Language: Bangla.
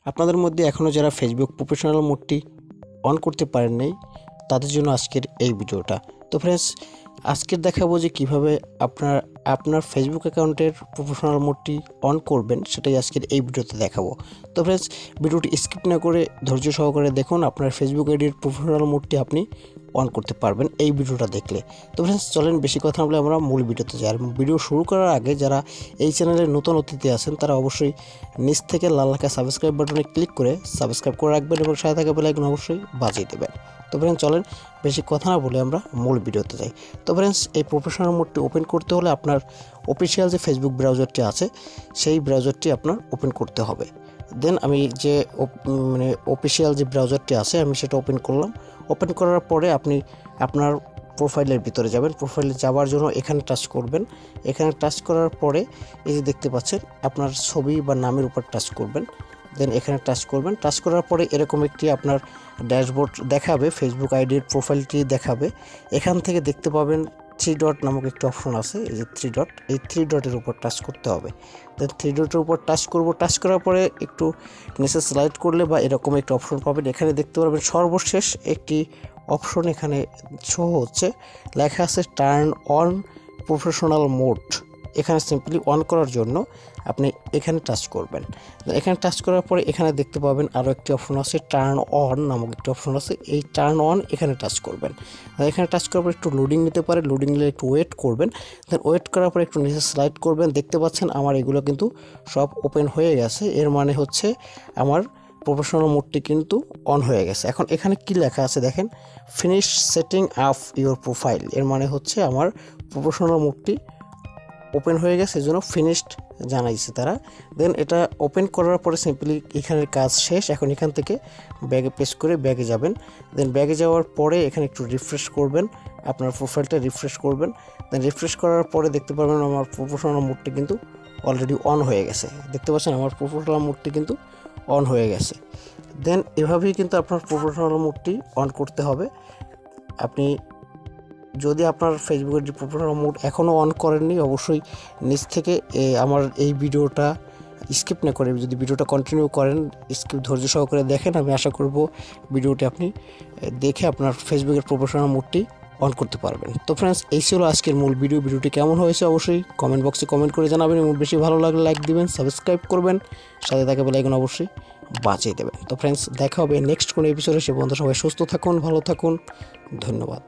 আপনাদের মধ্যে এখনও যারা ফেসবুক প্রফেশনাল মোডটি অন করতে পারেন নাই তাদের জন্য আজকের এই ভিডিওটা। তো ফ্রেন্ডস, আজকের দেখাবো যে কীভাবে আপনার ফেসবুক অ্যাকাউন্টের প্রফেশনাল মোডটি অন করবেন, সেটাই আজকের এই ভিডিওতে দেখাবো। তো ফ্রেন্ডস, ভিডিওটি স্কিপ না করে ধৈর্য সহকারে দেখুন, আপনার ফেসবুক আইডির প্রফেশনাল মোডটি আপনি অন করতে পারবেন এই ভিডিওটা দেখলে। তো ফ্রেন্ডস, চলেন বেশি কথা বলে আমরা মূল ভিডিওতে যাই। আর ভিডিও শুরু করার আগে যারা এই চ্যানেলের নতুন অতিথি আছেন তারা অবশ্যই নিচ থেকে লাল লেখা সাবস্ক্রাইব বাটনে ক্লিক করে সাবস্ক্রাইব করে রাখবেন এবং সাথে থাকা বেল আইকন অবশ্যই বাজিয়ে দেবেন। তো ফ্রেন্ডস, চলেন বেশি কথা না বলে আমরা মূল ভিডিওতে যাই। তো ফ্রেন্ডস, এই প্রফেশনাল মোডটি ওপেন করতে হলে আপনার অফিসিয়াল যে ফেসবুক ব্রাউজারটি আছে সেই ব্রাউজারটি আপনার ওপেন করতে হবে। দেন আমি যে অফিসিয়াল যে ব্রাউজারটি আছে আমি সেটা ওপেন করলাম। ওপেন করার পরে আপনি আপনার প্রোফাইলের ভিতরে যাবেন। প্রোফাইলে যাওয়ার জন্য এখানে টাচ করবেন। এখানে টাচ করার পরে এই যে দেখতে পাচ্ছেন আপনার ছবি বা নামের উপর টাচ করবেন। দেন এখানে টাচ করবেন। টাচ করার পরে এরকম একটি আপনার ড্যাশবোর্ড দেখাবে, ফেসবুক আইডির প্রোফাইলটি দেখাবে। এখান থেকে দেখতে পাবেন 3 ডট নামক একটি অপশন আছে, এই যে 3 ডট, এই 3 ডটের উপর টাচ করতে হবে। দেন 3 ডটের উপর টাচ করব। টাচ করার পরে একটু নিচে স্লাইড করলে বা এরকম একটা অপশন পাবেন। এখানে দেখতে পারবেন সর্বশেষ একটি অপশন এখানে শো হচ্ছে, লেখা আছে টার্ন অন প্রফেশনাল মোড। এখানে সিম্পলি অন করার জন্য আপনি এখানে টাচ করবেন। এখানে টাচ করার পরে এখানে দেখতে পাবেন আরও একটি অপশন আছে, টার্ন অন নামক একটি অপশন আছে, এই টার্ন অন এখানে টাচ করবেন। এখানে টাচ করার পর একটু লোডিং নিতে পারে, লোডিং নিলে একটু ওয়েট করবেন। দেন ওয়েট করার পর একটু নিচে স্লাইড করবেন। দেখতে পাচ্ছেন আমার এগুলো কিন্তু সব ওপেন হয়ে গেছে, এর মানে হচ্ছে আমার প্রফেশনাল মোডটি কিন্তু অন হয়ে গেছে। এখন এখানে কি লেখা আছে দেখেন, finish setting up your profile, এর মানে হচ্ছে আমার প্রফেশনাল মোডটি ওপেন হয়ে গেছে, এজন্য ফিনিশড জানাইছে তারা। দেন এটা ওপেন করার পরে সিম্পলি এখানের কাজ শেষ। এখন এখান থেকে ব্যাগে পেস্ট করে ব্যাগে যাবেন। দেন ব্যাগে যাওয়ার পরে এখানে একটু রিফ্রেশ করবেন, আপনার প্রোফাইলটা রিফ্রেশ করবেন। দেন রিফ্রেশ করার পরে দেখতে পারবেন আমার প্রফেশনাল মোডটি কিন্তু অলরেডি অন হয়ে গেছে। দেখতে পাচ্ছেন আমার প্রফেশনাল মোডটি কিন্তু অন হয়ে গেছে। দেন এভাবেই কিন্তু আপনার প্রফেশনাল মোডটি অন করতে হবে। আপনি যদি আপনার ফেসবুকের যে প্রফেশনাল মোড এখনও অন করেননি, অবশ্যই নিচ থেকে আমার এই ভিডিওটা স্কিপ না করে যদি ভিডিওটা কন্টিনিউ করেন, ধৈর্য সহকারে দেখেন, আমি আশা করব ভিডিওটি আপনি দেখে আপনার ফেসবুকের প্রফেশনাল মোডটি অন করতে পারবেন। তো ফ্রেন্ডস, এই ছিল আজকের মূল ভিডিওটি কেমন হয়েছে অবশ্যই কমেন্ট বক্সে কমেন্ট করে জানাবেন এবং বেশি ভালো লাগলে লাইক দিবেন, সাবস্ক্রাইব করবেন, সাথে থাকা বেল আইকন অবশ্যই বাজিয়ে দেবেন। তো ফ্রেন্ডস, দেখা হবে নেক্সট কোনো এপিসোডে। সে পর্যন্ত সবাই সুস্থ থাকুন, ভালো থাকুন, ধন্যবাদ।